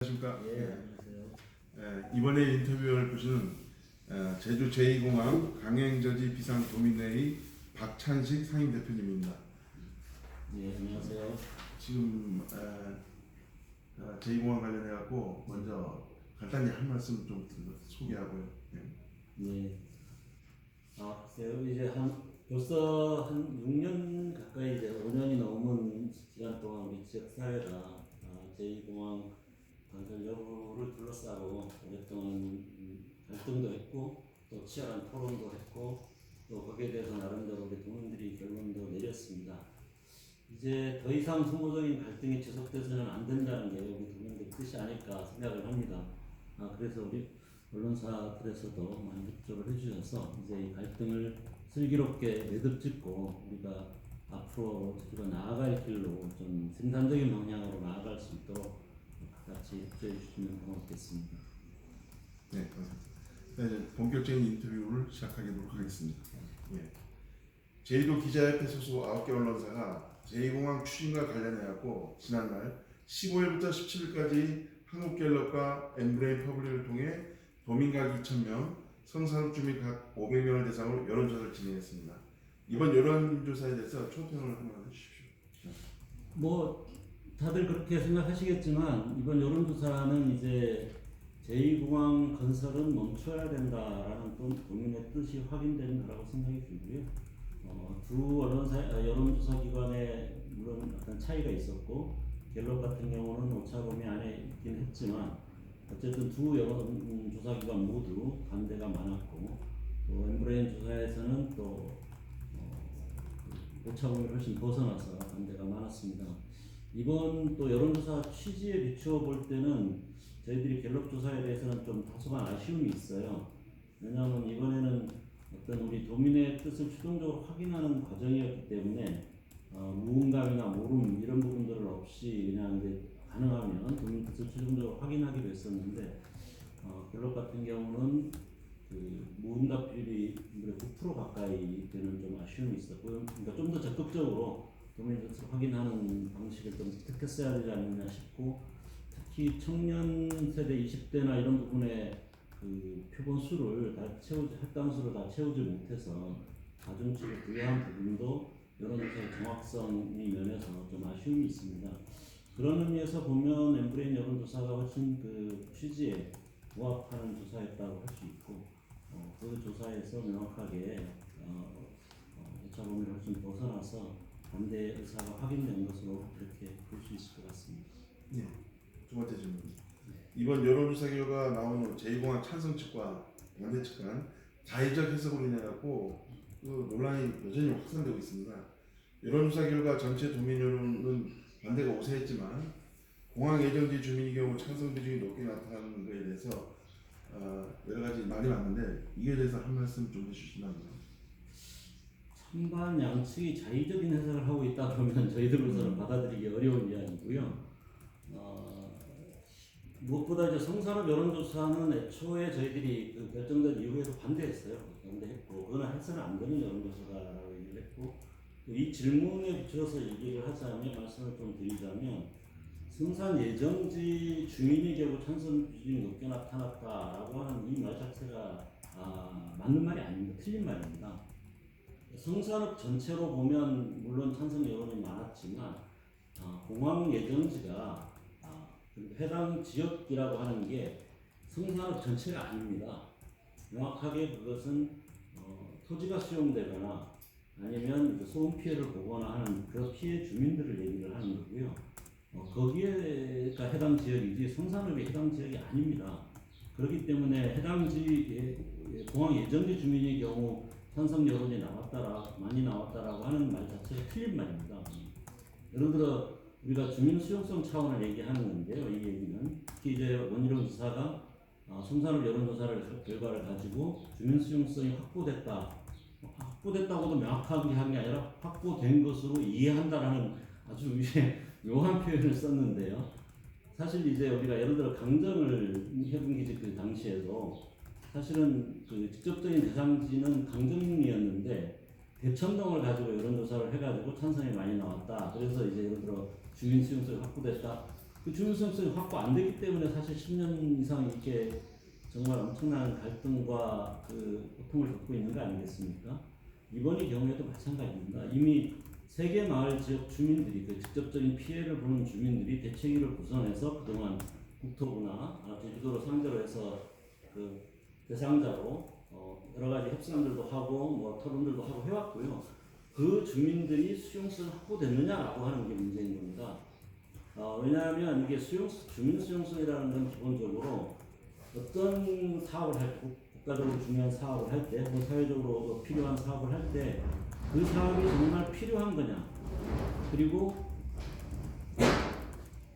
안녕하십니까? 예, 안녕하세요. 이번에 인터뷰를 보시는 제주 제2공항 강행저지 비상도민회의 박찬식 상임대표님입니다. 예, 안녕하세요. 지금 제2공항 관련해 갖고 먼저 간단히 한 말씀 좀 소개하고요. 예. 글쎄요. 벌써 한 6년 가까이 이제 5년이 넘은 기간 동안 우리 지역 사회가 제2공항 건설 여부를 둘러싸고 오랫동안 갈등도 했고 또 치열한 토론도 했고 또 거기에 대해서 나름대로 우리 도민들이 결론도 내렸습니다. 이제 더 이상 소모적인 갈등이 지속돼서는 안 된다는 게 우리 도민들 뜻이 아닐까 생각을 합니다. 그래서 우리 언론사들에서도 많이 협조를 해주셔서 이제 이 갈등을 슬기롭게 매듭짓고 우리가 앞으로 제주가 나아갈 길로 좀 생산적인 방향으로 나아갈 수 있도록 같이 협조해 주시면 고맙겠습니다. 네, 감사합니다. 이제 본격적인 인터뷰를 시작하도록 하겠습니다. 제주도 기자협회 소속 9개 언론사가 제2공항 추진과 관련해 갖고 지난날 15일부터 17일까지 한국갤럽과 엠브레인 퍼블릭을 통해 도민각 2,000명, 성산업 주민 각 500명을 대상으로 여론조사를 진행했습니다. 이번 여론조사에 대해서 총평을 한번 해주십시오. 다들 그렇게 생각하시겠지만 이번 여론조사는 이제 제2공항 건설은 멈춰야 된다라는 도민의 뜻이 확인된다고 생각이 들고요. 두 여론조사 기관에 물론 어떤 차이가 있었고 갤럽 같은 경우는 오차범위 안에 있긴 했지만 어쨌든 두 여론조사 기관 모두 반대가 많았고 또 엠브레인 조사에서는 또 오차범위를 훨씬 벗어나서 반대가 많았습니다. 이번 또 여론조사 취지에 비추어 볼 때는 저희들이 갤럽 조사에 대해서는 좀 다소간 아쉬움이 있어요. 왜냐하면 이번에는 어떤 우리 도민의 뜻을 최종적으로 확인하는 과정이었기 때문에 무응감이나 모름 이런 부분들을 없이 그냥 이제 가능하면 도민 뜻을 최종적으로 확인하기로 했었는데 갤럽 같은 경우는 그 무응답률이 9% 가까이 되는 좀 아쉬움이 있었고요. 그러니까 좀 더 적극적으로 도민 뜻을 확인하는 방식을 좀 택했어야 되지 않느냐 싶고 특히 청년 세대 20대나 이런 부분에 그 표본 수를 할당수를 다 채우지 못해서 가중치를 부여한 부분도 여론조사의 정확성이 면에서 좀 아쉬움이 있습니다. 그런 의미에서 보면 엠브레인 여론조사가 훨씬 그 취지에 부합하는 조사였다고 할 수 있고 그 조사에서 명확하게 오차범위를 훨씬 벗어나서 반대 의사가 확인된 것으로 그렇게 볼 수 있을 것 같습니다. 네. 두 번째 질문. 이번 여론조사 결과 나온 후 제2공항 찬성 측과 반대 측 간 자의적 해석으로 인해 갖고 그 논란이 여전히 확산되고 있습니다. 여론조사 결과 전체 도민 여론은 반대가 우세했지만 공항 예정지 주민의 경우 찬성 비중이 높게 나타나는 것에 대해서 여러 가지 말이 많은데 이에 대해서 한 말씀 좀 해주신다면. 찬반 양측이 자의적인 해석을 하고 있다 그러면 저희들로서는 받아들이기 어려운 이야기고요. 무엇보다 이제 성산업 여론조사는 애초에 저희들이 그 결정된 이후에도 반대했어요. 반대했고 그거는 해서는 안 되는 여론조사라고 얘기를 했고 이 질문에 비춰서 얘기를 하자면 말씀을 좀 드리자면 성산 예정지 주민의 경우 찬성 비중이 높게 나타났다라고 하는 이 말 자체가 맞는 말이 아닙니다. 틀린 말입니다. 성산업 전체로 보면 물론 찬성 여론이 많았지만 공항 예정지가 해당 지역이라고 하는 게 성산업 전체가 아닙니다. 명확하게 그것은 토지가 수용되거나 아니면 소음 피해를 보거나 하는 그 피해 주민들을 얘기를 하는 거고요. 거기에가 해당 지역이지 성산업이 해당 지역이 아닙니다. 그렇기 때문에 해당 공항 예정지 주민의 경우 찬성 여론이 많이 나왔다라고 하는 말 자체가 틀린 말입니다. 예를 들어 우리가 주민 수용성 차원을 얘기하는 건데요. 이 얘기는 특히 이제 원희룡 지사가 성산업 여론조사를 결과를 가지고 주민 수용성이 확보됐다고도 명확하게 한 게 아니라 확보된 것으로 이해한다라는 아주 묘한 표현을 썼는데요. 사실 이제 우리가 예를 들어 강정을 해군기지 그 당시에도 사실은 그 직접적인 대상지는 강정이었는데 대천동을 가지고 여론조사를 해가지고 찬성이 많이 나왔다. 그래서 이제 예를 들어 주민 수용성이 확보됐다. 그 주민 수용성이 확보 안 되기 때문에 사실 10년 이상 이렇게 정말 엄청난 갈등과 그 고통을 겪고 있는 거 아니겠습니까? 이번의 경우에도 마찬가지입니다. 이미 세계 마을 지역 주민들이 그 직접적인 피해를 보는 주민들이 대책위를 구성해서 그동안 국토부나 제주도를 상대로 해서 그 대상자로 여러 가지 협상들도 하고 뭐 토론들도 하고 해왔고요. 그 주민들이 수용성이 확보됐느냐라고 하는 게 문제인 겁니다. 왜냐하면 이게 주민 수용성이라는 건 기본적으로 어떤 사업을 할 때, 국가적으로 중요한 사업을 할 때, 혹은 사회적으로 필요한 사업을 할 때, 그 사업이 정말 필요한 거냐, 그리고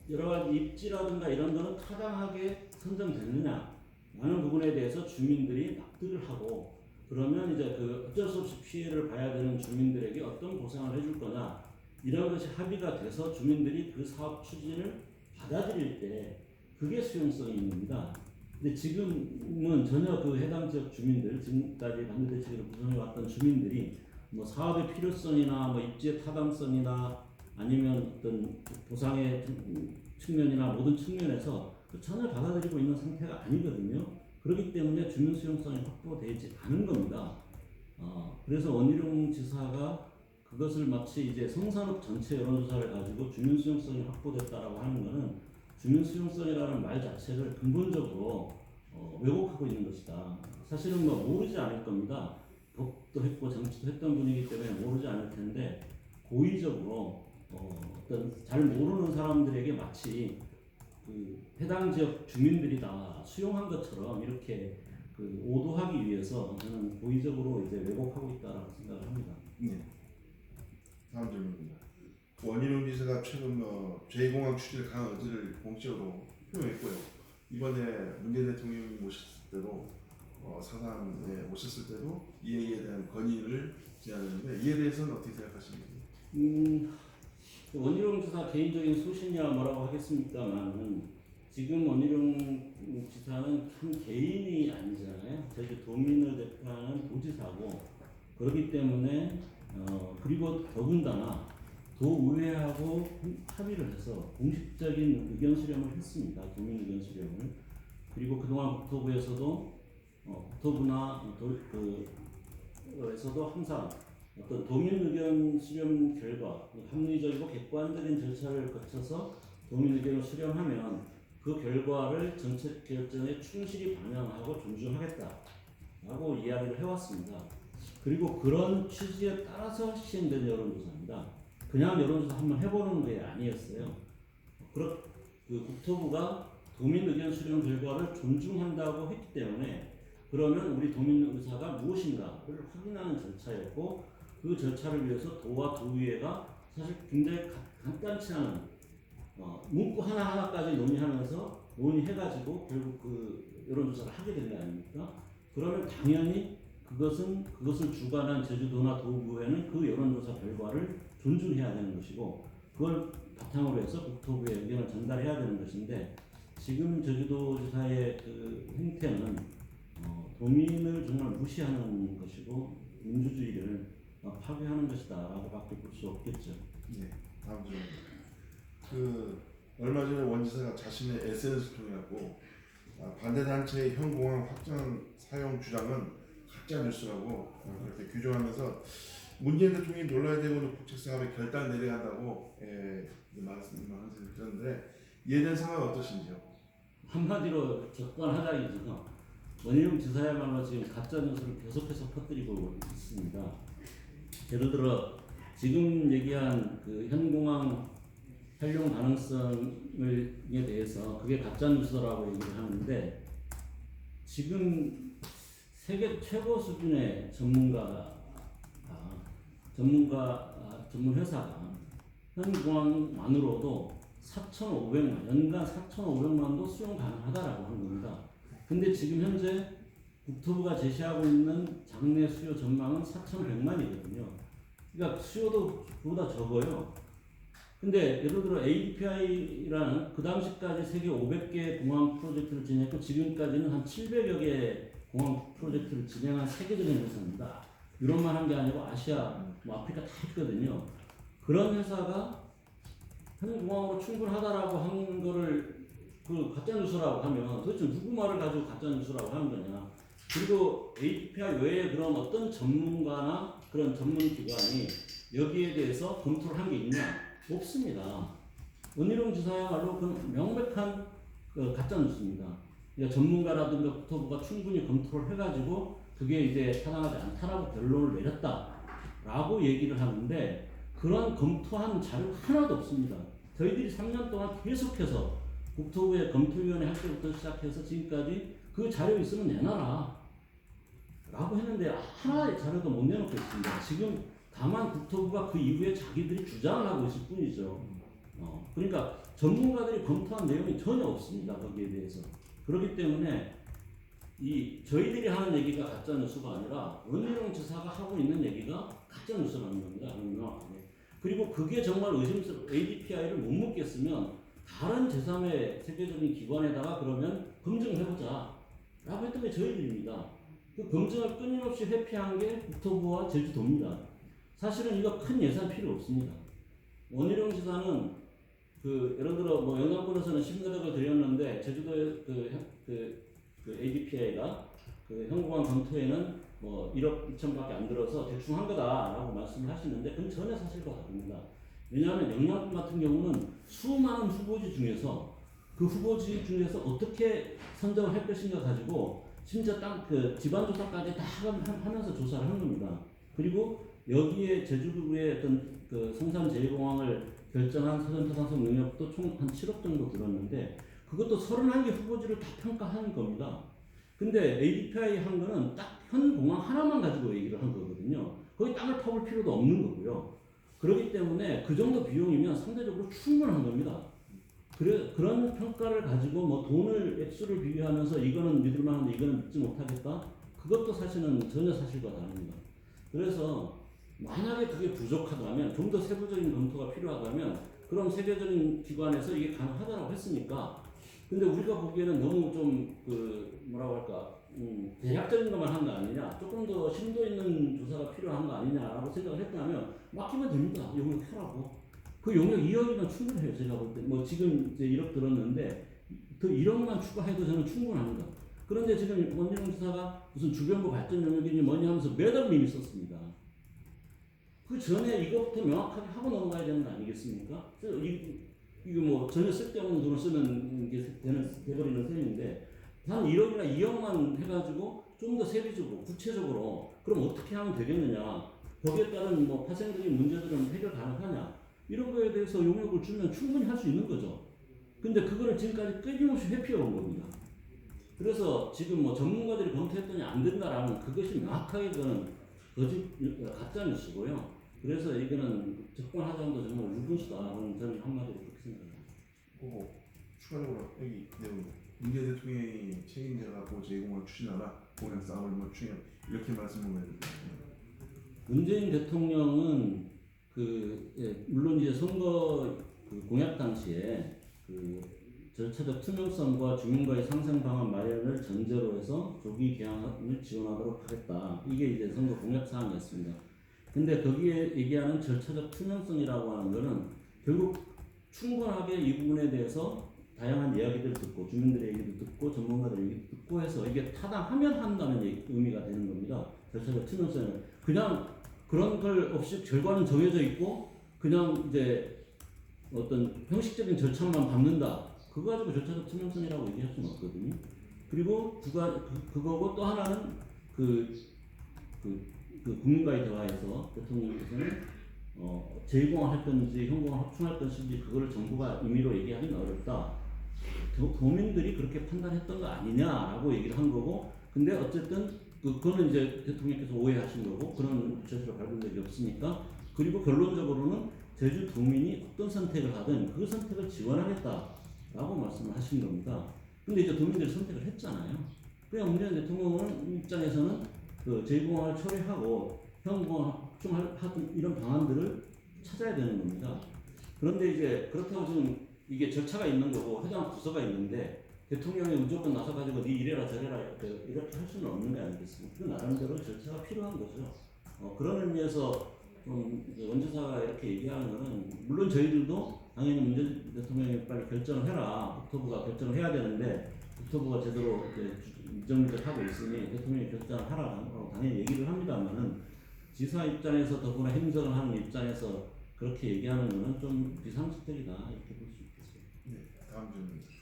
여러 가지 입지라든가 이런 거는 타당하게 선정됐느냐, 라는 부분에 대해서 주민들이 납득을 하고, 그러면 이제 그 어쩔 수 없이 피해를 봐야 되는 주민들에게 어떤 보상을 해줄 거냐, 이런 것이 합의가 돼서 주민들이 그 사업 추진을 받아들일 때, 그게 수용성이 있는 겁니다. 근데 지금은 전혀 그 해당 지역 주민들, 지금까지 반대 대책으로 구성해 왔던 주민들이 뭐 사업의 필요성이나 뭐 입지의 타당성이나 아니면 어떤 보상의 측면이나 모든 측면에서 전혀 받아들이고 있는 상태가 아니거든요. 그렇기 때문에 주민 수용성이 확보되지 않은 겁니다. 그래서 원희룡 지사가 그것을 마치 이제 성산읍 전체 여론조사를 가지고 주민 수용성이 확보됐다라고 하는 것은 주민 수용성이라는 말 자체를 근본적으로 왜곡하고 있는 것이다. 사실은 뭐 모르지 않을 겁니다. 법도 했고 정치도 했던 분이기 때문에 모르지 않을 텐데 고의적으로 어떤 잘 모르는 사람들에게 마치 그 해당 지역 주민들이 다 수용한 것처럼 이렇게 그 오도하기 위해서 저는 고의적으로 이제 왜곡하고 있다라고 생각을 합니다. 네. 다음 질문입니다. 원희룡 지사가 최근 제2공항 추진에 강한 의지를 공식적으로 표명했고요. 이번에 문재인 대통령이 모셨을 때도 사상에 오셨을 때도 이 얘기에 대한 건의를 제안했는데 이에 대해서는 어떻게 생각하십니까? 원희룡 지사 개인적인 소신이야 뭐라고 하겠습니까만 지금 원희룡 지사는 한 개인이 아니잖아요. 제주 도민을 대표하는 도지사고 그렇기 때문에 그리고 더군다나 도의회하고 합의를 해서 공식적인 의견 수렴을 했습니다. 도민 의견 수렴을. 그리고 그동안 국토부에서도 국토부나 에서도 항상 어떤 도민 의견 수렴 결과 합리적이고 객관적인 절차를 거쳐서 도민 의견을 수렴하면 그 결과를 정책 결정에 충실히 반영하고 존중하겠다라고 이야기를 해왔습니다. 그리고 그런 취지에 따라서 시행된 여론조사입니다. 그냥 여론조사 한번 해보는 게 아니었어요. 그 국토부가 도민 의견 수렴 결과를 존중한다고 했기 때문에 그러면 우리 도민 의사가 무엇인가를 확인하는 절차였고 그 절차를 위해서 도와 도의회가 사실 굉장히 간단치 않은 문구 하나하나까지 논의하면서 논의해가지고 결국 그 여론조사를 하게 된 게 아닙니까? 그러면 당연히 그것을 주관한 제주도나 도의회는 그 여론조사 결과를 존중해야 되는 것이고 그걸 바탕으로 해서 국토부에 의견을 전달해야 되는 것인데 지금 제주도지사의 그 행태는 도민을 정말 무시하는 것이고 민주주의를 파괴하는 것이다라고 밖에 볼 수 없겠죠. 네, 다음 질문. 얼마 전에 원 지사가 자신의 SNS를 통해 갖고 반대 단체의 현공항 확장 사용 주장은 가짜 뉴스라고 그렇게 규정하면서 문재인 대통령이 놀라야 되고는 국책 사업에 결단 내려야 한다고 말씀드렸는데 이에 대한 상황은 어떠신지요? 한마디로 적반하장이죠. 원희룡 지사야말로 지금 가짜 뉴스를 계속해서 퍼뜨리고 있습니다. 예를 들어 지금 얘기한 그 현공항 활용 가능성에 대해서 그게 가짜 뉴스라고 얘기를 하는데 지금 세계 최고 수준의 전문 회사가 현공항만으로도 4,500만 연간 4,500만도 수용 가능하다라고 하는 겁니다. 근데 지금 현재 국토부가 제시하고 있는 장내 수요 전망은 4,100만이거든요. 그러니까 수요도 그보다 적어요. 근데 예를 들어 ADPI라는 그 당시까지 세계 500개 공항 프로젝트를 진행했고 지금까지는 한 700여 개 공항 프로젝트를 진행한 세계적인 회사입니다. 유럽만 한 게 아니고 아시아, 아프리카 다 있거든요. 그런 회사가 현공항으로 충분하다라고 하는 거를 그 가짜 뉴스라고 하면 도대체 누구 말을 가지고 가짜 뉴스라고 하는 거냐? 그리고 API 외에 그런 어떤 전문가나 그런 전문 기관이 여기에 대해서 검토를 한 게 있냐? 없습니다. 원희룡 지사야말로 그 명백한 그 가짜 뉴스입니다. 그러니까 전문가라든가 국토부가 충분히 검토를 해가지고 그게 이제 타당하지 않다라고 결론을 내렸다라고 얘기를 하는데 그런 검토한 자료 하나도 없습니다. 저희들이 3년 동안 계속해서 국토부의 검토위원회 할 때부터 시작해서 지금까지 그 자료 있으면 내놔라 라고 했는데 하나의 자료도 못 내놓고 있습니다. 지금 다만 국토부가 그 이후에 자기들이 주장을 하고 있을 뿐이죠. 그러니까 전문가들이 검토한 내용이 전혀 없습니다. 거기에 대해서. 그렇기 때문에 저희들이 하는 얘기가 가짜 뉴스가 아니라 원희룡 지사가 하고 있는 얘기가 가짜 뉴스라는 겁니다. 명확하게. 그리고 그게 정말 ADPI를 못 묻겠으면 다른 제3의 세계적인 기관에다가 그러면 검증을 해보자 라고 했던 게 저희들입니다. 그 검증을 끊임없이 회피한 게 국토부와 제주도입니다. 사실은 이거 큰 예산 필요 없습니다. 원희룡 지사는 예를 들어 뭐 영남권에서는 10여억을 들였는데 제주도의 그 ADPI가 그 현공항 검토에는 뭐 1억 2천밖에 안 들어서 대충 한 거다라고 말씀을 하시는데 그건 전혀 사실과 다릅니다. 왜냐하면 영남권 같은 경우는 수많은 후보지 중에서 그 후보지 중에서 어떻게 선정을 할 것인가 가지고 심지어 지반 조사까지 다 하면서 조사를 한 겁니다. 그리고 여기에 제주도의 어떤 그 성산 제2공항을 결정한 사전타산성 능력도 총 한 7억 정도 들었는데 그것도 31개 후보지를 다 평가한 겁니다. 근데 ADPI 한 거는 딱 현 공항 하나만 가지고 얘기를 한 거거든요. 거기 땅을 파볼 필요도 없는 거고요. 그렇기 때문에 그 정도 비용이면 상대적으로 충분한 겁니다. 그런 평가를 가지고 뭐 돈을 액수를 비교하면서 이거는 믿을 만한데 이거는 믿지 못하겠다? 그것도 사실은 전혀 사실과 다릅니다. 그래서 만약에 그게 부족하다면 좀 더 세부적인 검토가 필요하다면 그럼 세계적인 기관에서 이게 가능하다고 했으니까 근데 우리가 보기에는 너무 좀 뭐라고 할까 대략적인 것만 한 거 아니냐 조금 더 심도 있는 조사가 필요한 거 아니냐라고 생각을 했다면 맡기면 됩니다. 용역 해라고. 그 용역 2억이면 충분해요. 제가 볼 때 뭐 지금 이제 1억 들었는데 그 1억만 추가해도 저는 충분합니다. 그런데 지금 원희룡 지사가 무슨 주변부 발전 용역이니 뭐니 하면서 매달 미미 썼습니다. 그 전에 이것부터 명확하게 하고 넘어가야 되는 거 아니겠습니까? 이거 뭐 전혀 쓸데없는 돈을 쓰는 게 돼버리는 셈인데 한 1억이나 2억만 해가지고 좀 더 세부적으로 구체적으로 그럼 어떻게 하면 되겠느냐 거기에 따른 뭐 파생적인 문제들은 해결 가능하냐 이런 거에 대해서 용역을 주면 충분히 할 수 있는 거죠. 근데 그거를 지금까지 끊임없이 회피해온 겁니다. 그래서 지금 뭐 전문가들이 검토했더니 안 된다라는 그것이 명확하게 그거는 가짜 뉴스고요. 그래서 이거는 접근하자도 정말 울분수다. 저는 한마디로 그렇게 생각합니다. 추가적으로 여기 내용 문재인 대통령이 책임져 갖고 제2공항을 추진하라 공약 싸움을 뭐 추진 이렇게 말씀을 해주세요. 문재인 대통령은 물론 이제 선거 공약 당시에 절차적 투명성과 주민과의 상생 방안 마련을 전제로 해서 조기 개항을 지원하도록 하겠다. 이게 이제 선거 공약 사항이었습니다. 근데 거기에 얘기하는 절차적 투명성이라고 하는 거는 결국 충분하게 이 부분에 대해서 다양한 이야기들을 듣고 주민들의 얘기도 듣고 전문가들의 얘기도 듣고 해서 이게 타당하면 한다는 의미가 되는 겁니다. 절차적 투명성은 그냥 그런 걸 없이 결과는 정해져 있고 그냥 이제 어떤 형식적인 절차만 밟는다. 그거 가지고 절차적 투명성이라고 얘기할 수는 없거든요. 그리고 그거고 또 하나는 국민과의 대화에서 대통령께서는 제2공항 할 건지 현공항 합충할 것인지 그거를 정부가 임의로 얘기하기는 어렵다. 도민들이 그렇게 판단했던 거 아니냐라고 얘기를 한 거고 근데 어쨌든 그거는 이제 대통령께서 오해하신 거고 그런 구체적으로 밝은 적이 없으니까 그리고 결론적으로는 제주 도민이 어떤 선택을 하든 그 선택을 지원하겠다라고 말씀을 하신 겁니다. 근데 이제 도민들이 선택을 했잖아요. 그냥 문재인 대통령 입장에서는 제2공항을 처리하고 현공항 합충하든 이런 방안들을 찾아야 되는 겁니다. 그런데 이제 그렇다고 지금 이게 절차가 있는 거고 해당 부서가 있는데 대통령이 무조건 나서가지고 네 이래라 저래라 이렇게 할 수는 없는 게 아니겠습니까? 그 나름대로 절차가 필요한 거죠. 그런 의미에서 좀 이제 원지사가 이렇게 얘기하는 거는 물론 저희들도 당연히 문재인 대통령이 빨리 결정을 해라. 국토부가 결정을 해야 되는데 국토부가 제대로 이제 일정일정 하고 있으니 대통령이 결정을 하라고 당연히 얘기를 합니다만은 지사 입장에서 더구나 행정을 하는 입장에서 그렇게 얘기하는 거는 좀 비상식적이다 이렇게 볼 수 있겠어요. 네, 다음 질문입니다.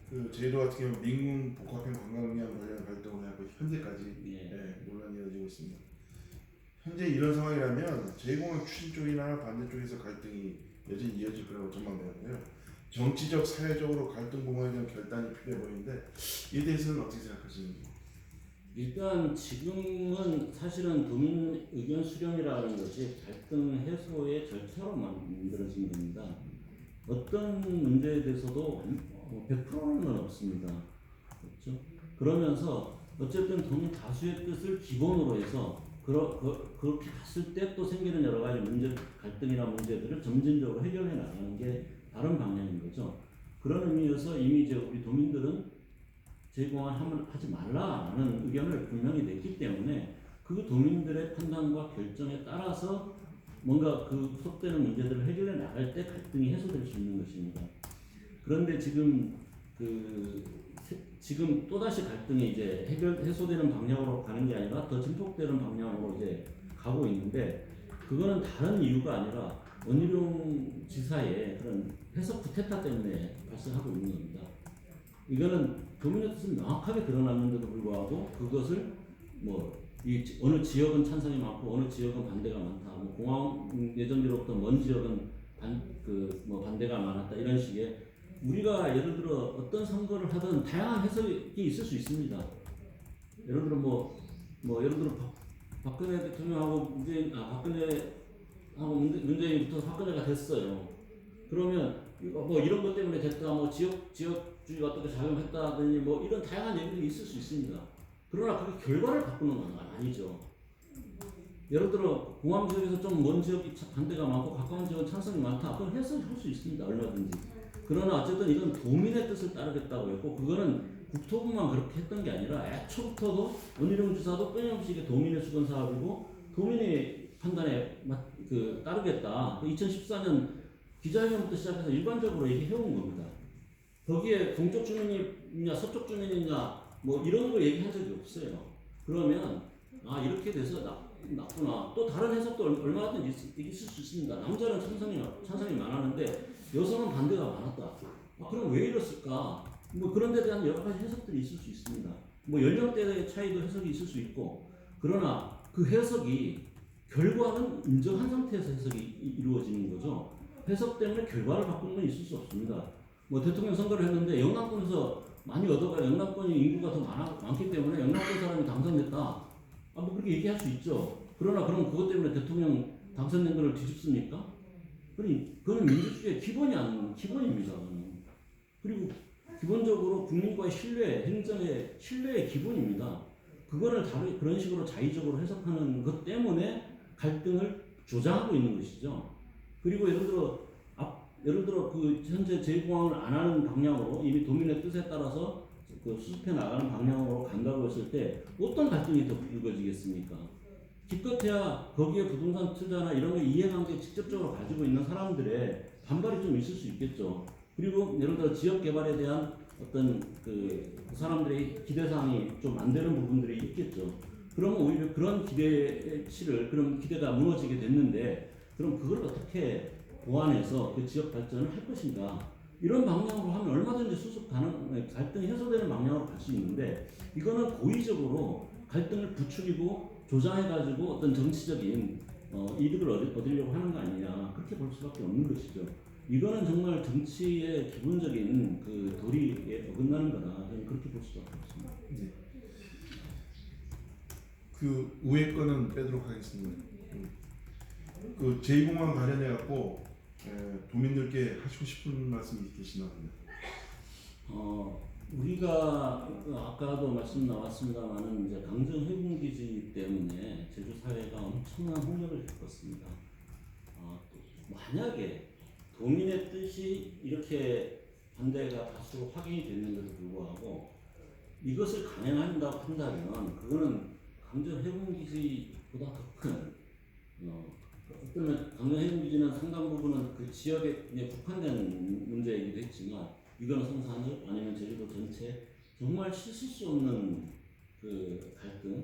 그 제도 같은 경우 민군 복합형 관광령 관련 활동을 하고 현재까지 예. 논란이 이어지고 있습니다. 현재 이런 상황이라면 제2공항 추진 쪽이나 반대쪽에서 갈등이 여전히 이어질 거라고 전망되는데요. 정치적, 사회적으로 갈등 공화에 대한 결단이 필요해 보이는데 이에 대해서는 어떻게 생각하시는지? 일단 지금은 사실은 도민 의견 수렴이라는 것이 갈등 해소의 절차로 만들어진 겁니다. 어떤 문제에 대해서도 100%는 없습니다. 그렇죠? 그러면서 어쨌든 도민 다수의 뜻을 기본으로 해서 그렇게 갔을 때 또 생기는 여러 가지 문제, 갈등이나 문제들을 점진적으로 해결해 나가는 게 다른 방향인 거죠. 그런 의미에서 이미 이제 우리 도민들은 제2공항 하지 말라라는 의견을 분명히 냈기 때문에 그 도민들의 판단과 결정에 따라서 뭔가 그 후속되는 문제들을 해결해 나갈 때 갈등이 해소될 수 있는 것입니다. 그런데 지금 지금 또다시 갈등이 이제 해소되는 방향으로 가는 게 아니라 더 증폭되는 방향으로 이제 가고 있는데 그거는 다른 이유가 아니라 원희룡 지사의 그런 해석 구태타 때문에 발생하고 있는 겁니다. 이거는 도민의 뜻은 명확하게 드러났는데도 불구하고 그것을 어느 지역은 찬성이 많고 어느 지역은 반대가 많다. 공항 예정지로부터 먼 지역은 반대가 많았다. 이런 식의 우리가 예를 들어 어떤 선거를 하든 다양한 해석이 있을 수 있습니다. 예를 들어 예를 들어 박근혜 대통령하고 문재인이 붙어서 박근혜가 됐어요. 그러면 이런 것 때문에 됐다. 지역주의가 어떻게 작용했다든지 이런 다양한 얘기들이 있을 수 있습니다. 그러나 그게 결과를 바꾸는 건 아니죠. 예를 들어 공항 지역에서 좀 먼 지역이 반대가 많고 가까운 지역은 찬성이 많다. 그건 해석할 수 있습니다. 얼마든지. 그러나 어쨌든 이건 도민의 뜻을 따르겠다고 했고 그거는 국토부만 그렇게 했던 게 아니라 애초부터도 원희룡 지사도 끊임없이 이게 도민의 수건 사업이고 도민의 판단에 따르겠다. 2014년 기자회견부터 시작해서 일반적으로 얘기해온 겁니다. 거기에 동쪽 주민이냐 서쪽 주민이냐 이런 거 얘기한 적이 없어요. 그러면 이렇게 돼서 나쁘나 또 다른 해석도 얼마든지 있을 수 있습니다. 남자는 찬성이 많았는데 여성은 반대가 많았다. 그럼 왜 이랬을까? 그런 데 대한 여러 가지 해석들이 있을 수 있습니다. 연령대의 차이도 해석이 있을 수 있고 그러나 그 해석이 결과는 인정한 상태에서 해석이 이루어지는 거죠. 해석 때문에 결과를 바꾸는 건 있을 수 없습니다. 대통령 선거를 했는데 영남권에서 많이 얻어가 영남권이 인구가 더 많기 때문에 영남권 사람이 당선됐다. 그렇게 얘기할 수 있죠. 그러나 그럼 그것 때문에 대통령 당선된 것을 뒤집습니까? 그건 민주주의의 기본입니다. 그리고 기본적으로 국민과의 신뢰, 행정의 신뢰의 기본입니다. 그거를 그런 식으로 자의적으로 해석하는 것 때문에 갈등을 조장하고 있는 것이죠. 그리고 예를 들어 현재 제2공항을 안 하는 방향으로 이미 도민의 뜻에 따라서 수습해 나가는 방향으로 간다고 했을 때 어떤 갈등이 더 불거지겠습니까? 기껏해야 거기에 부동산 투자나 이런 거 이해관계 직접적으로 가지고 있는 사람들의 반발이 좀 있을 수 있겠죠. 그리고 예를 들어 지역 개발에 대한 어떤 그 사람들의 기대사항이 좀 안 되는 부분들이 있겠죠. 그러면 오히려 그런 그런 기대가 무너지게 됐는데 그럼 그걸 어떻게 보완해서 그 지역 발전을 할 것인가? 이런 방향으로 하면 얼마든지 갈등이 해소되는 방향으로 갈 수 있는데 이거는 고의적으로 갈등을 부추기고 조장해가지고 어떤 정치적인 이득을 얻으려고 하는 거 아니냐 그렇게 볼 수밖에 없는 것이죠. 이거는 정말 정치의 기본적인 그 도리에 어긋나는 거다. 저는 그렇게 볼 수밖에 없습니다. 네. 그 우회 거는 빼도록 하겠습니다. 그 제2공항 관련해 갖고 도민들께 하시고 싶은 말씀이 계시나 봅니다. 우리가 아까도 말씀 나왔습니다만은 이제 강정 해군기지 때문에 제주 사회가 엄청난 홍역을 겪었습니다. 만약에 도민의 뜻이 이렇게 반대가 다수 확인이 됐는데도 불구하고 이것을 강행한다고 한다면 그거는 강정 해군기지보다 더 큰 어쩌면 강력행위지는 상당 부분은 그 지역에 그냥 국한된 문제이기도 했지만 이거는 성산을 아니면 제주도 전체 정말 씻을 수 없는 그 갈등,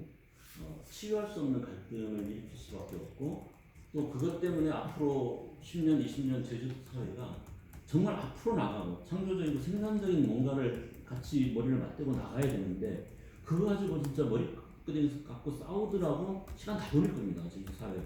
치유할 수 없는 갈등을 일으킬 수밖에 없고 또 그것 때문에 앞으로 10년, 20년 제주도 사회가 정말 앞으로 나가고 창조적이고 생산적인 뭔가를 같이 머리를 맞대고 나가야 되는데 그거 가지고 진짜 머리끄댕이 갖고 싸우더라고 시간 다 보낼 겁니다. 제주 사회가.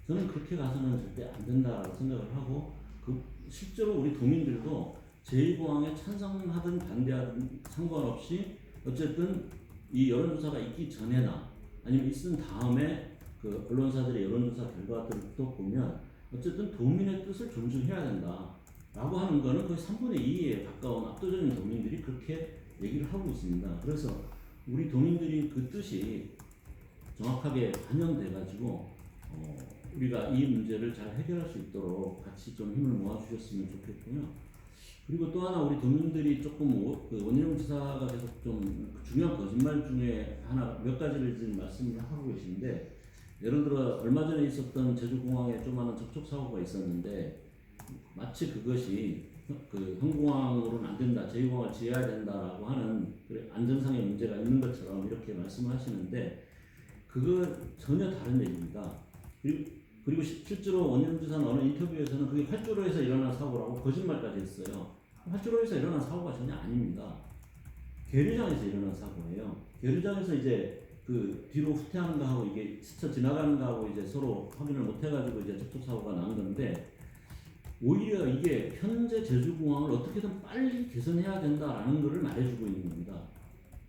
저는 그렇게 가서는 절대 안 된다라고 생각을 하고 그 실제로 우리 도민들도 제2공항에 찬성하든 반대하든 상관없이 어쨌든 이 여론조사가 있기 전에나 아니면 있은 다음에 그 언론사들의 여론조사 결과들도 보면 어쨌든 도민의 뜻을 존중해야 된다라고 하는 거는 거의 3분의 2에 가까운 압도적인 도민들이 그렇게 얘기를 하고 있습니다. 그래서 우리 도민들이 그 뜻이 정확하게 반영돼 가지고 우리가 이 문제를 잘 해결할 수 있도록 같이 좀 힘을 모아주셨으면 좋겠고요. 그리고 또 하나 우리 도민들이 조금 그 원희룡 지사가 계속 좀 중요한 거짓말 중에 하나 몇 가지를 지금 말씀을 하고 계신데 예를 들어 얼마 전에 있었던 제주공항에 조그마한 접촉 사고가 있었는데 마치 그것이 그 현공항으로는 안 된다, 제2공항을 지어야 된다라고 하는 안전상의 문제가 있는 것처럼 이렇게 말씀을 하시는데 그거 전혀 다른 얘기입니다. 그리고 실제로 원희룡 지사는 어느 인터뷰에서는 그게 활주로에서 일어난 사고라고 거짓말까지 했어요. 활주로에서 일어난 사고가 전혀 아닙니다. 계류장에서 일어난 사고예요. 계류장에서 이제 그 뒤로 후퇴하는 거하고 이게 스쳐 지나가는 거하고 이제 서로 확인을 못 해가지고 이제 접촉 사고가 난 건데 오히려 이게 현재 제주공항을 어떻게든 빨리 개선해야 된다라는 것을 말해주고 있는 겁니다.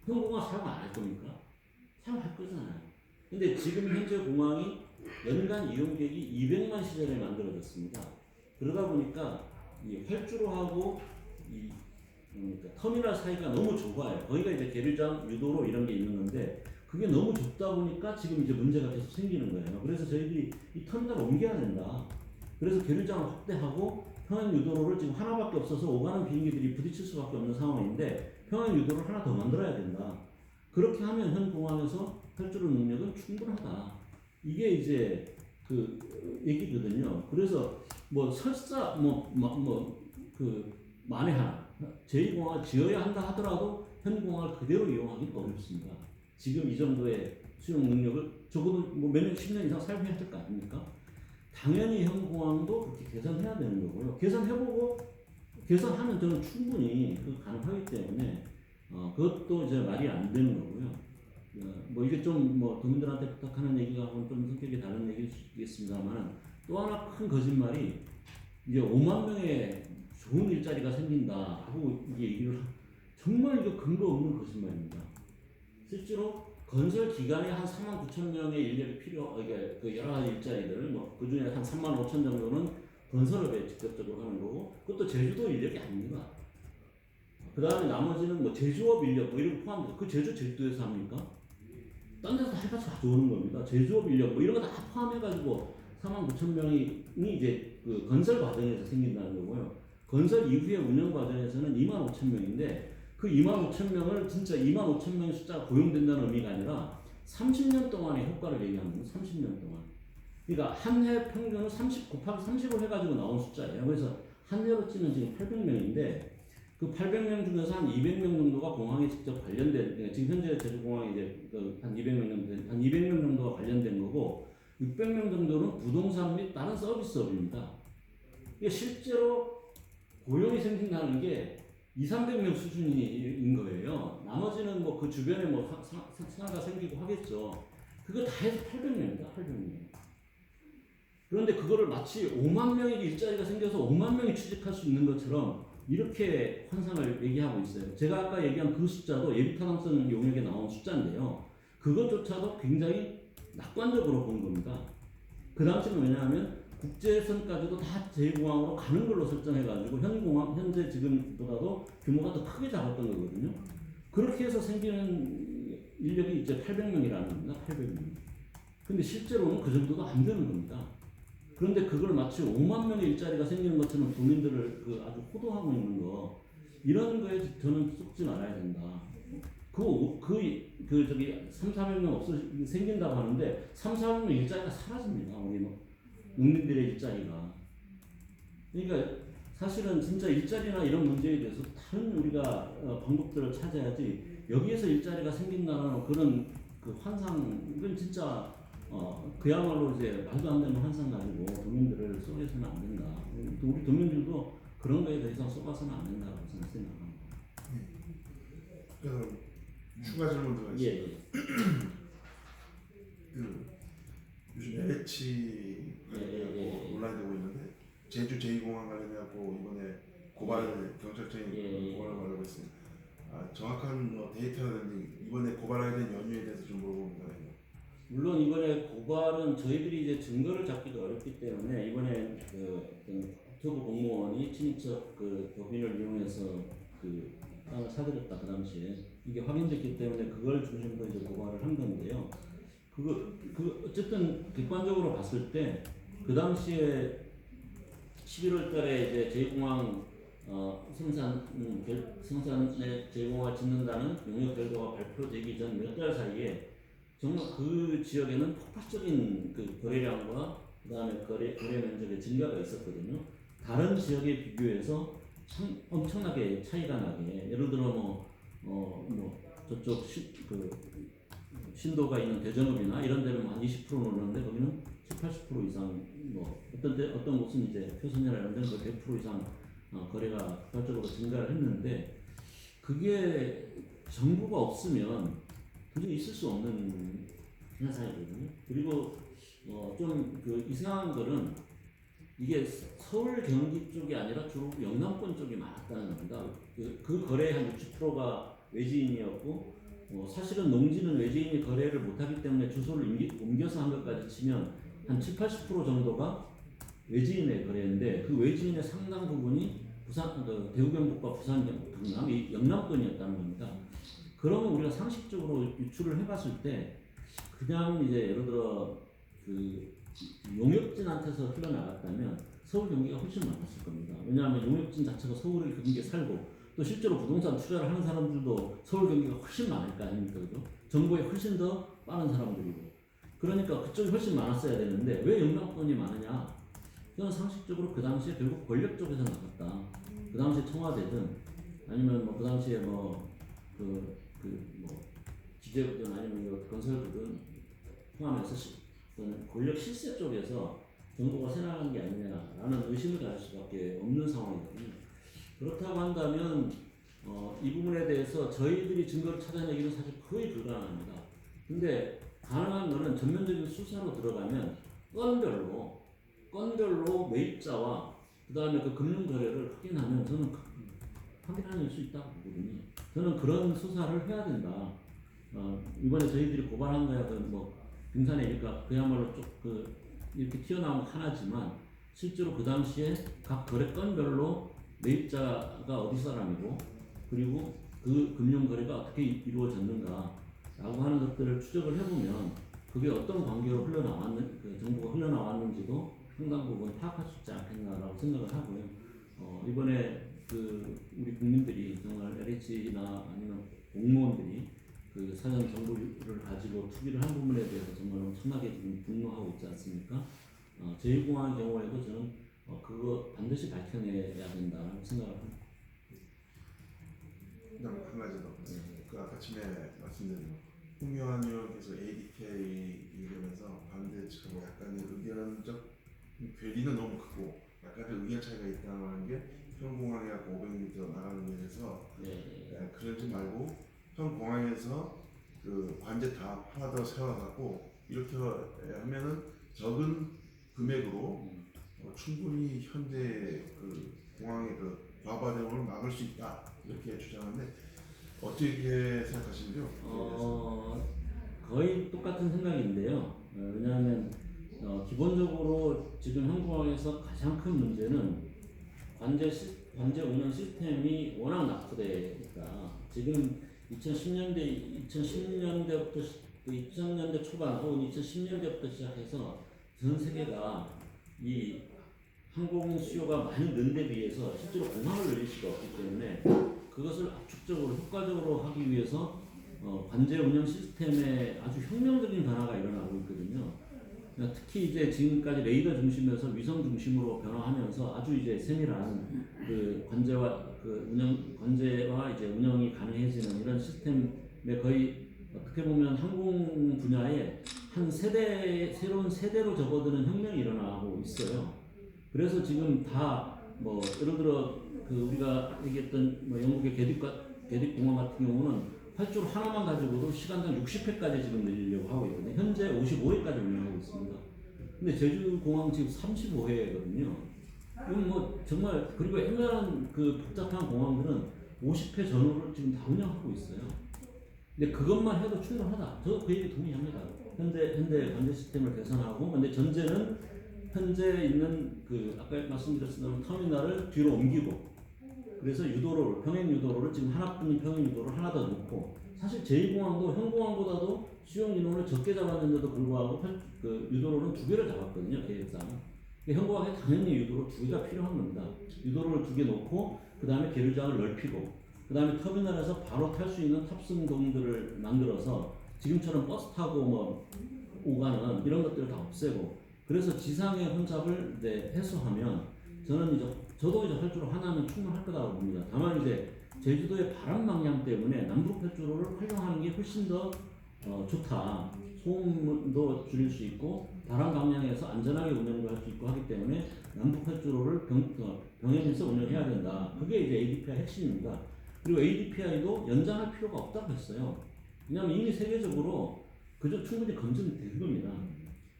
현공항 사용 안 할 겁니까? 사용할 거잖아요. 근데 지금 현재 공항이 연간 이용객이 200만 시전에 만들어졌습니다. 그러다 보니까 이 활주로하고 이 그러니까 터미널 사이가 너무 좁아요. 거기가 이제 계류장, 유도로 이런 게 있는 건데 그게 너무 좁다 보니까 지금 이제 문제가 계속 생기는 거예요. 그래서 저희들이 이 터미널을 옮겨야 된다. 그래서 계류장을 확대하고 평행 유도로를 지금 하나밖에 없어서 오가는 비행기들이 부딪힐 수밖에 없는 상황인데 평행 유도를 하나 더 만들어야 된다. 그렇게 하면 현 공항에서 활주로 능력은 충분하다. 이게 이제 그 얘기거든요. 그래서 뭐 설사 그 만에 하나 제2공항을 지어야 한다 하더라도 현 공항을 그대로 이용하기는 어렵습니다. 지금 이 정도의 수용 능력을 적어도 뭐 몇 년, 10년 이상 사용해야 될 거 아닙니까? 당연히 현 공항도 그렇게 개선해야 되는 거고요. 개선해보고 개선하면 저는 충분히 그 가능하기 때문에 그것도 이제 말이 안 되는 거고요. 뭐 이게 좀 뭐 도민들한테 부탁하는 얘기하고는 좀 성격이 다른 얘기일 수 있겠습니다만 또 하나 큰 거짓말이 이제 5만 명의 좋은 일자리가 생긴다라고 이게 얘기를 정말 이거 근거 없는 거짓말입니다. 실제로 건설 기간에 한 4만 9천 명의 인력이 이게 그 여러 가지 일자리들 그 중에 한 3만 5천 정도는 건설업에 직접적으로 하는 거고 그것도 제주도 인력이 아닙니다. 그 다음에 나머지는 뭐 제조업 인력 이런 거 포함돼서 그 제주도에서 합니까? 딴 데서 해같이 가져오는 겁니다. 제조업 인력 이런 거 다 포함해가지고 4만 9천 명이 이제 그 건설 과정에서 생긴다는 거고요. 건설 이후의 운영 과정에서는 2만 5천 명인데 그 2만 5천 명을 진짜 2만 5천 명의 숫자가 고용된다는 의미가 아니라 30년 동안의 효과를 얘기하는 거예요. 30년 동안. 그러니까 한 해 평균은 30 곱하기 30을 해가지고 나온 숫자예요. 그래서 한 해로 치면 지금 800명인데 그 800명 중에서 한 200명 정도가 공항에 직접 관련된 지금 현재 제주공항에 이제 한 200명 정도가 관련된 거고 600명 정도는 부동산 및 다른 서비스업입니다. 이게 실제로 고용이 생긴다는 게 200~300명 수준인 거예요. 나머지는 뭐 그 주변에 뭐 산하가 생기고 하겠죠. 그거 다 해서 800명입니다. 800명. 그런데 그거를 마치 5만 명의 일자리가 생겨서 5만 명이 취직할 수 있는 것처럼 이렇게 환상을 얘기하고 있어요. 제가 아까 얘기한 그 숫자도 예비타당성 용역에 나온 숫자인데요. 그것조차도 굉장히 낙관적으로 본 겁니다. 그 당시는 왜냐하면 국제선까지도 다 제2공항으로 가는 걸로 설정해가지고 현재 지금보다도 규모가 더 크게 잡았던 거거든요. 그렇게 해서 생기는 인력이 이제 800명이라는 겁니다. 800명. 근데 실제로는 그 정도도 안 되는 겁니다. 그런데 그걸 마치 5만 명의 일자리가 생기는 것처럼 국민들을 아주 호도하고 있는 거 이런 거에 저는 속지 말아야 된다. 저기 300~400명 생긴다고 하는데 300~400명 일자리가 사라집니다. 우리 농민들의 일자리가. 그러니까 사실은 진짜 일자리나 이런 문제에 대해서 다른 우리가 방법들을 찾아야지 여기에서 일자리가 생긴다는 그런 그 환상은 진짜 그야말로 이제 말도 안 되는 환상 가지고 도민들을 속여서는 안 된다. 또 우리 도민들도 그런 거에 더 이상 속아서는 안 된다고 저는 생각합니다. 그래서 추가 질문 들어가 예, 있습니다. 예. 그 요즘 LH 예. 논란이 되고 있는데 제주 제2공항 관련해갖고 이번에 경찰청이 예. 고발을 하고 있습니다. 정확한 데이터라든지 이번에 고발하게 된 연유에 대해서 좀 물어봅니다. 물론 이번에 고발은 저희들이 이제 증거를 잡기도 어렵기 때문에 이번에 그 국토부 공무원이 친인척 그 법인을 이용해서 그 땅을 사들였다 그 당시에 이게 확인됐기 때문에 그걸 중심으로 이제 고발을 한 건데요. 어쨌든 객관적으로 봤을 때 그 당시에 11월달에 이제 제2공항 성산에 제2공항을 짓는다는 용역 결과가 발표되기 전 몇 달 사이에 정말 그 지역에는 폭발적인 그 거래량과 그다음에 거래 면적의 증가가 있었거든요. 다른 지역에 비교해서 엄청나게 차이가 나게 예를 들어 저쪽 신도가 있는 대전읍이나 이런 데는 한 20% 오르는데 거기는 70~80% 이상 어떤 곳은 이제 표선이나 이런 데는 100% 이상 거래가 폭발적으로 증가를 했는데 그게 정부가 없으면 도저히 있을 수 없는 현상이거든요. 그리고 좀 그 이상한 거는 이게 서울 경기 쪽이 아니라 주로 영남권 쪽이 많았다는 겁니다. 그 거래의 한 60%가 외지인이었고 사실은 농지는 외지인이 거래를 못하기 때문에 주소를 옮겨서 한 것까지 치면 한 70~80% 정도가 외지인의 거래인데 그 외지인의 상당 부분이 대구 경북과 부산 경남 이 영남권이었다는 겁니다. 그러면 우리가 상식적으로 유출을 해봤을 때 그냥 이제 예를 들어 그 용역진한테서 흘러나갔다면 서울 경기가 훨씬 많았을 겁니다. 왜냐하면 용역진 자체가 서울 경기에 살고 또 실제로 부동산 투자를 하는 사람들도 서울 경기가 훨씬 많을 거 아닙니까? 그죠? 정보에 훨씬 더 빠른 사람들이고 그러니까 그쪽이 훨씬 많았어야 되는데 왜 영남권이 많으냐? 그건 상식적으로 그 당시에 결국 권력 쪽에서 나갔다. 그 당시에 청와대든 아니면 그 당시에 기재부든 아니면 건설부든 포함해서 권력 실세 쪽에서 정부가 새나간 게 아니냐라는 의심을 가질 수밖에 없는 상황이거든요. 그렇다고 한다면 이 부분에 대해서 저희들이 증거를 찾아내기는 사실 거의 불가능합니다. 근데 가능한 거는 전면적인 수사로 들어가면 건별로 매입자와 그 다음에 그 금융 거래를 확인하면 저는 확인할 수 있다고 보거든요. 저는 그런 수사를 해야 된다. 이번에 저희들이 고발한 거야 빙산이니까 그야말로 이렇게 튀어나온 하나지만 실제로 그 당시에 각 거래 건별로 매입자가 어디 사람이고 그리고 그 금융 거래가 어떻게 이루어졌는가라고 하는 것들을 추적을 해보면 그게 어떤 관계로 정보가 흘러나왔는지도 상당 부분 파악할 수 있지 않겠나라고 생각을 하고요. 이번에 우리 국민들이 정말 LH나 아니면 공무원들이 그 사전 정보를 가지고 투기를 한 부분에 대해서 정말 엄청나게 지금 분노하고 있지 않습니까? 제2공항의 경우에도 저는 그거 반드시 밝혀내야 된다고 생각을 합니다. 그다음 한 가지 더. 그 아까 처음에 말씀드린 홍명한 의원께서 ADK 얘기하면서 반대 측하고 약간의 의견적 괴리는 너무 크고 약간의 의견 차이가 있다고 하는 게 현 공항에 500m 나가는 데 대해서 그러지 말고 현 공항에서 그 관제 다 하나 더 세워갖고 이렇게 하면은 적은 금액으로 충분히 현재 그 공항의 그 과부하됨을 막을 수 있다 이렇게 주장하는데 어떻게 생각하시는지요? 거의 똑같은 생각인데요. 왜냐하면 기본적으로 지금 현공항에서 가장 큰 문제는 관제 운영 시스템이 워낙 낙후되니까 지금 2010년대부터 2000년대 초반 혹은 2010년대부터 시작해서 전 세계가 이 항공 수요가 많이 는 데 비해서 실제로 공항을 늘릴 수가 없기 때문에 그것을 압축적으로 효과적으로 하기 위해서 관제 운영 시스템에 아주 혁명적인 변화가 일어나고 있거든요. 그러니까 특히 이제 지금까지 레이더 중심에서 위성 중심으로 변화하면서 아주 이제 세밀한 그 관제와 이제 운영이 가능해지는 이런 시스템에 거의 어떻게 보면 항공 분야에 한 세대 새로운 세대로 접어드는 혁명이 일어나고 있어요. 그래서 지금 다 뭐 예를 들어 그 우리가 얘기했던 뭐 영국의 게딕 공항 같은 경우는 활주로 하나만 가지고도 시간당 60회까지 지금 늘리려고 하고 있거든요. 현재 55회까지 운영하고 있습니다. 근데 제주공항 지금 35회거든요. 이건 뭐 정말 그리고 옛날한 그 복잡한 공항들은 50회 전후를 지금 다 운영하고 있어요. 근데 그것만 해도 충분하다. 저 그 얘기 동의합니다. 현대 관제 시스템을 개선하고, 근데 전제는 현재 있는 그 아까 말씀드렸던 터미널을 뒤로 옮기고, 그래서 유도로를 평행 유도로를 지금 하나뿐인 평행 유도를 하나 더 넣고, 사실 제2공항도 현공항보다도 수용 인원을 적게 잡았는데도 불구하고 그 유도로는 2개를 잡았거든요, 계획상. 현공항에 당연히 유도로 2개가 필요한 겁니다. 유도로를 2개 놓고 그 다음에 계류장을 넓히고, 그 다음에 터미널에서 바로 탈 수 있는 탑승동들을 만들어서 지금처럼 버스 타고 뭐 오가는 이런 것들을 다 없애고, 그래서 지상의 혼잡을 이제 해소하면 저도 이제 활주로 하나면 충분할 거라고 봅니다. 다만 이제 제주도의 바람 방향 때문에 남북 활주로를 활용하는 게 훨씬 더 좋다. 소음도 줄일 수 있고 바람 방향에서 안전하게 운영을 할 수 있고 하기 때문에 남북 활주로를 병행해서 운영해야 된다. 그게 이제 ADPI 핵심입니다. 그리고 ADPI도 연장할 필요가 없다고 했어요. 왜냐하면 이미 세계적으로 그저 충분히 검증이 된 겁니다.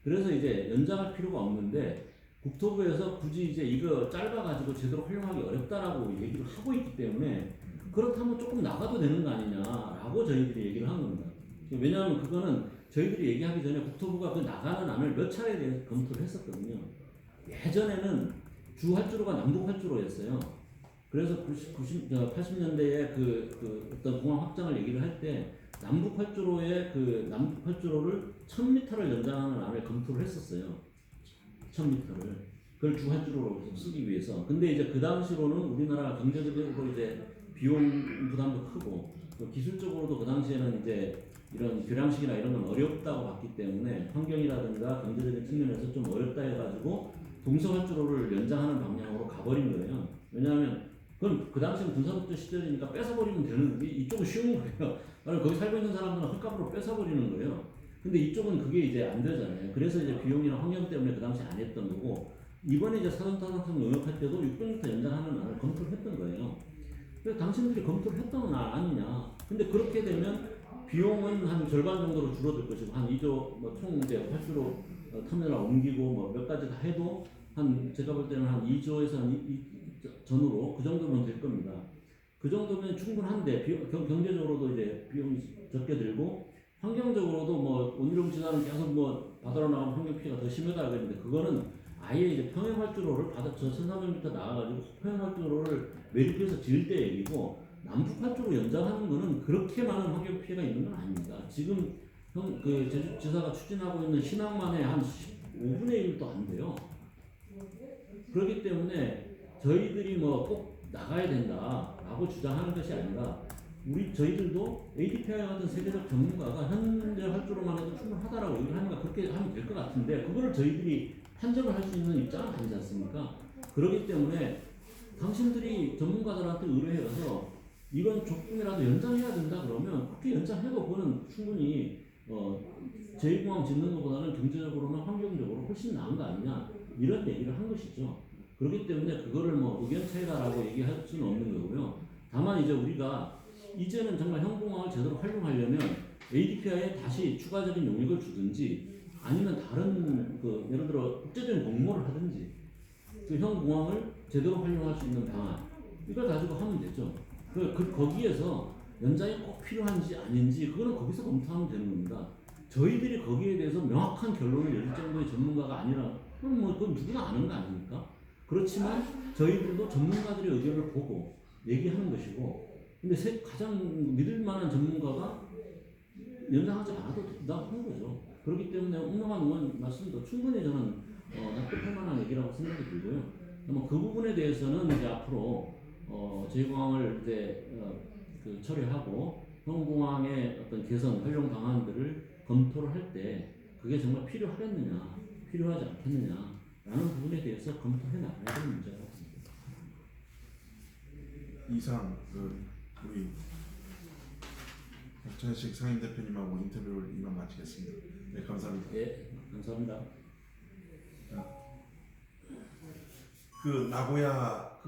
그래서 이제 연장할 필요가 없는데 국토부에서 굳이 이제 이거 짧아가지고 제대로 활용하기 어렵다라고 얘기를 하고 있기 때문에 그렇다면 조금 나가도 되는 거 아니냐라고 저희들이 얘기를 한 겁니다. 왜냐하면 그거는 저희들이 얘기하기 전에 국토부가 그 나가는 안을 몇 차례에 대해서 검토를 했었거든요. 예전에는 주 활주로가 남북 활주로였어요. 그래서 80년대에 그 어떤 공항 확장을 얘기를 할 때 남북 활주로를 1000m를 연장하는 안을 검토를 했었어요. 1000m를. 그걸 주 활주로로 쓰기 위해서. 근데 이제 그 당시로는 우리나라 경제적으로 이제 비용 부담도 크고 또 기술적으로도 그 당시에는 이제 이런 교량식이나 이런 건 어렵다고 봤기 때문에 환경이라든가 경제적인 측면에서 좀 어렵다 해가지고 동서 활주로를 연장하는 방향으로 가버린 거예요. 왜냐하면 그건 그 당시는 군사독재 시절이니까 뺏어버리면 되는 게 이쪽은 쉬운 거예요. 거기 살고 있는 사람들은 헐값으로 뺏어버리는 거예요. 근데 이쪽은 그게 이제 안 되잖아요. 그래서 이제 비용이나 환경 때문에 그 당시 안 했던 거고, 이번에 이제 사전타산성 용역할 때도 600m 연장하는 안을 검토를 했던 거예요. 그래서 당신들이 검토를 했던 건 아니냐. 근데 그렇게 되면 비용은 한 절반 정도로 줄어들 것이고, 한 2조, 총 이제 활주로 터미널 옮기고 몇 가지 다 해도 제가 볼 때는 한 2조에서 전후로 그 정도면 될 겁니다. 그 정도면 충분한데 경제적으로도 이제 비용이 적게 들고 환경적으로도 뭐 온유령 지나는 계속 뭐 바다로 나가면 환경 피해가 더 심하다 그랬는데, 그거는 아예 이제 평행 활주로를 저 1,400m 나가가지고 평행 활주로를 매립해서 지을 때 얘기고, 남북 활주로 연장하는 거는 그렇게 많은 환경 피해가 있는 건 아닙니다. 지금 그 제주지사가 추진하고 있는 신항만의 한 5분의 1도 안 돼요. 그렇기 때문에 저희들이 뭐 꼭 나가야 된다라고 주장하는 것이 아니라, 저희들도 ADPI 같은 세계적 전문가가 현재 활주로만 해도 충분하다라고 얘기를 하니까 그렇게 하면 될 것 같은데, 그거를 저희들이 판정을 할 수 있는 입장은 아니지 않습니까? 그렇기 때문에 당신들이 전문가들한테 의뢰해서 이건 조금이라도 연장해야 된다 그러면 그렇게 연장해도 그거는 충분히 제2공항 짓는 것보다는 경제적으로나 환경적으로 훨씬 나은 거 아니냐, 이런 얘기를 한 것이죠. 그렇기 때문에 그거를 뭐 의견 차이다라고 얘기할 수는 없는 거고요. 다만 이제 우리가 이제는 정말 현공항을 제대로 활용하려면 ADPI에 다시 추가적인 용역을 주든지, 아니면 다른 예를 들어 국제적인 공모를 하든지 그 현공항을 제대로 활용할 수 있는 방안, 이걸 가지고 하면 되죠. 거기에서 연장이 꼭 필요한지 아닌지 그거는 거기서 검토하면 되는 겁니다. 저희들이 거기에 대해서 명확한 결론을 내릴 정도의 전문가가 아니라 그건 누구나 아는 거 아닙니까? 그렇지만 저희들도 전문가들의 의견을 보고 얘기하는 것이고, 근데 가장 믿을 만한 전문가가 연장하지 않아도 된다고 하는 거죠. 그렇기 때문에 웅랑한 의원 말씀도 충분히 저는 납득할 만한 얘기라고 생각이 들고요. 그 부분에 대해서는 이제 앞으로 제2공항을 이제 처리하고 현공항의 어떤 개선 활용 방안들을 검토를 할 때 그게 정말 필요하겠느냐, 필요하지 않겠느냐라는 부분에 대해서 검토해 나가야 되는 문제라고 봅니다. 이상 우리 박찬식 상임대표님하고 인터뷰를 이만 마치겠습니다. 네, 감사합니다. 예, 감사합니다. 나고야